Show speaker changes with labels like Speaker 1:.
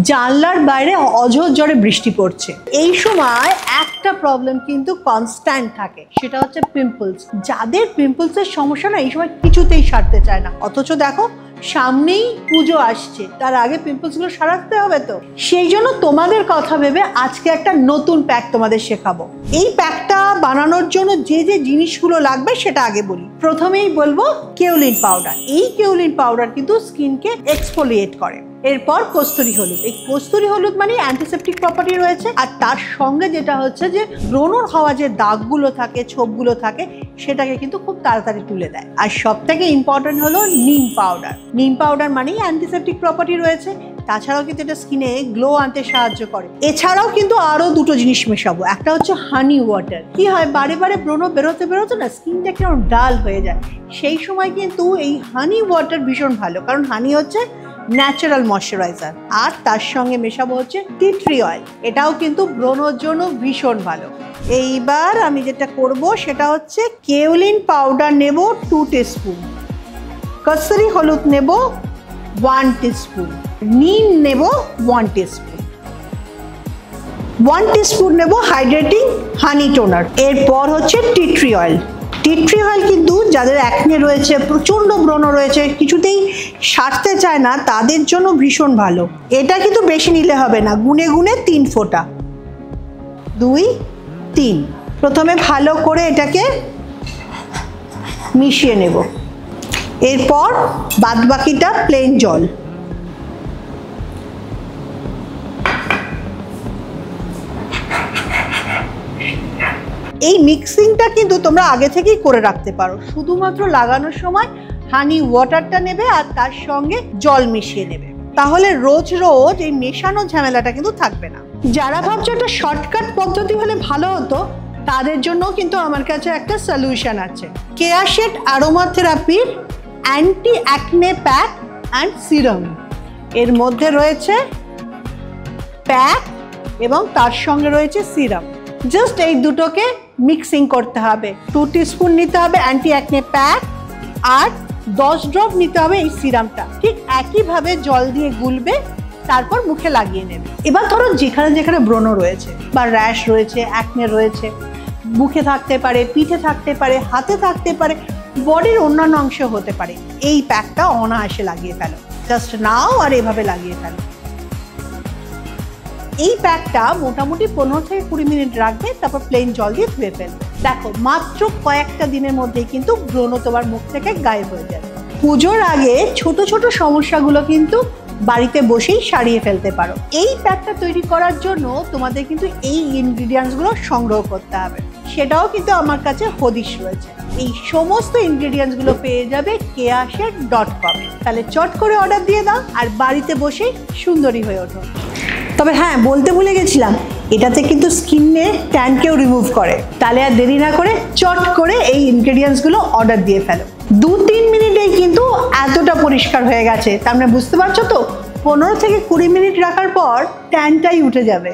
Speaker 1: জানলার বাইরে অঝোর জোরে বৃষ্টি পড়ছে, এই সময় একটা প্রবলেম কিন্তু কনস্ট্যান্ট থাকে, সেটা হচ্ছে পিম্পলস। যাদের পিম্পলসের সমস্যা না এই সময় কিছুতেই সারতে চায় না, অথচ দেখো সামনেই পুজো আসছে, তার আগে পিম্পলসগুলো সারাতে হবে। তো সেই জন্য তোমাদের কথা ভেবে আজকে একটা নতুন প্যাক তোমাদের শেখাবো। এই প্যাকটা বানানোর জন্য যে যে জিনিসগুলো লাগবে সেটা আগে বলি। প্রথমেই বলবো কেওলিন পাউডার। এই কেওলিন পাউডার কিন্তু স্কিনকে এক্সফোলিয়েট করে। এরপর কস্তুরি হলুদ। এই কস্তুরি হলুদ মানে অ্যান্টিসেপটিক প্রপার্টি রয়েছে, আর তার সঙ্গে যেটা হচ্ছে যে ব্রণর হওয়া যে দাগগুলো থাকে, ছোপগুলো থাকে, সেটাকে কিন্তু খুব তাড়াতাড়ি তুলে দেয়। আর সব থেকে ইম্পর্টেন্ট হলো নিম পাউডার। নিম পাউডার মানেই অ্যান্টিসেপটিক প্রপার্টি রয়েছে, তাছাড়াও কিন্তু এটা স্কিনে গ্লো আনতে সাহায্য করে। এছাড়াও কিন্তু আরো দুটো জিনিস মেশাবো, একটা হচ্ছে হানি ওয়াটার। কি হয়, বারে বারে ব্রণ বেরোতে বেরোতে না স্কিনটা কেমন ডাল হয়ে যায়, সেই সময় কিন্তু এই হানি ওয়াটার ভীষণ ভালো, কারণ হানি হচ্ছে ন্যাচারাল ময়শ্চারাইজার। আর তার সঙ্গে মেশাবো হচ্ছে টি ট্রি অয়েল, এটাও কিন্তু ব্রণের জন্য ভীষণ ভালো। এইবার আমি যেটা করব সেটা হচ্ছে কেওলিন পাউডার নেব 2 টিস্পুন, কস্তুরি হলুদ নেব 1 টিস্পুন, নিম নেব 1 টিস্পুন, 1 টিস্পুন নেব হাইড্রেটিং হানি টোনার। এরপর হচ্ছে tea tree oil. Tea tree oil কিন্তু যাদের অ্যাকনে রয়েছে, প্রচণ্ড ব্রণ রয়েছে, কিছুতেই সারতে চায় না, তাদের জন্য ভীষণ ভালো। এটা কিন্তু বেশি নিলে হবে না, গুনে গুনে 3 ফোঁটা, 2 3। প্রথমে ভালো করে এটাকে মিশিয়ে নেব, এরপর বাদবাকিটা প্লেন জল। এই মিক্সিংটা কিন্তু তোমরা আগে থেকেই করে রাখতে পারো, শুধুমাত্র লাগানোর সময় হানি ওয়াটারটা নেবে আর তার সঙ্গে জল মিশিয়ে নেবে, তাহলে রোজ রোজ এই মেশানো ঝামেলাটা কিন্তু থাকবে না। যারা ভাবছো একটা শর্টকাট পদ্ধতি হলে ভালো হতো, তাদের জন্য কিন্তু আমার কাছে একটা সলিউশন আছে। কেয়াশেড অ্যারোমা থেরাপির anti acne pack and serum. এর মধ্যে রয়েছে প্যাক এবং তার সঙ্গে রয়েছে সিরাম। জাস্ট এই দুটোকে মিক্সিং করতে হবে। 2 টিস্পুন নিতে হবে অ্যান্টি অ্যাকনে প্যাক আর 10 ড্রপ নিতে হবে এই সিরামটা। ঠিক একইভাবে জল দিয়ে গুলবে, তারপর মুখে লাগিয়ে নেবে। এবার ধরো যেখানে যেখানে ব্রণ রয়েছে বা র্যাশ রয়েছে, অ্যাকনে রয়েছে, মুখে থাকতে পারে, পিঠে থাকতে পারে, হাতে থাকতে পারে, বডির অন্যান্য অংশে হতে পারে, এই প্যাকটা অনায়াসে লাগিয়ে ফেলো। জাস্ট নাও আর এভাবে লাগিয়ে ফেলো। এই প্যাকটা মোটামুটি 15 থেকে 20 মিনিট রাখবে, তারপর প্লেন জল দিয়ে ধুয়ে ফেলবে। দেখো মাত্র কয়েকটা দিনের মধ্যেই কিন্তু ব্রণ তোমার মুখ থেকে গায়েব হয়ে যাবে। পুজোর আগে ছোট ছোট সমস্যাগুলো কিন্তু বাড়িতে বসেই সারিয়ে ফেলতে পারো। এই প্যাকটা তৈরি করার জন্য তোমাদের কিন্তু এই ইনগ্রিডিয়েন্টসগুলো সংগ্রহ করতে হবে, সেটাও কিন্তু আমার কাছে হদিশ রয়েছে। এই সমস্ত ইনগ্রিডিয়েন্টসগুলো পেয়ে যাবে keashed.com। তাহলে চট করে অর্ডার দিয়ে দাও আর বাড়িতে বসেই সুন্দরী হয়ে ওঠো। তবে হ্যাঁ, বলতে ভুলে গেছিলাম, এটাতে কিন্তু স্কিনে ট্যানকেও রিমুভ করে। তাহলে আর দেরি না করে চট করে এই ইনগ্রেডিয়েন্টসগুলো অর্ডার দিয়ে ফেলো। 2-3 মিনিটেই কিন্তু এতটা পরিষ্কার হয়ে গেছে। তার মানে বুঝতে পারছো তো, 15 থেকে 20 মিনিট রাখার পর ট্যানটাই উঠে যাবে।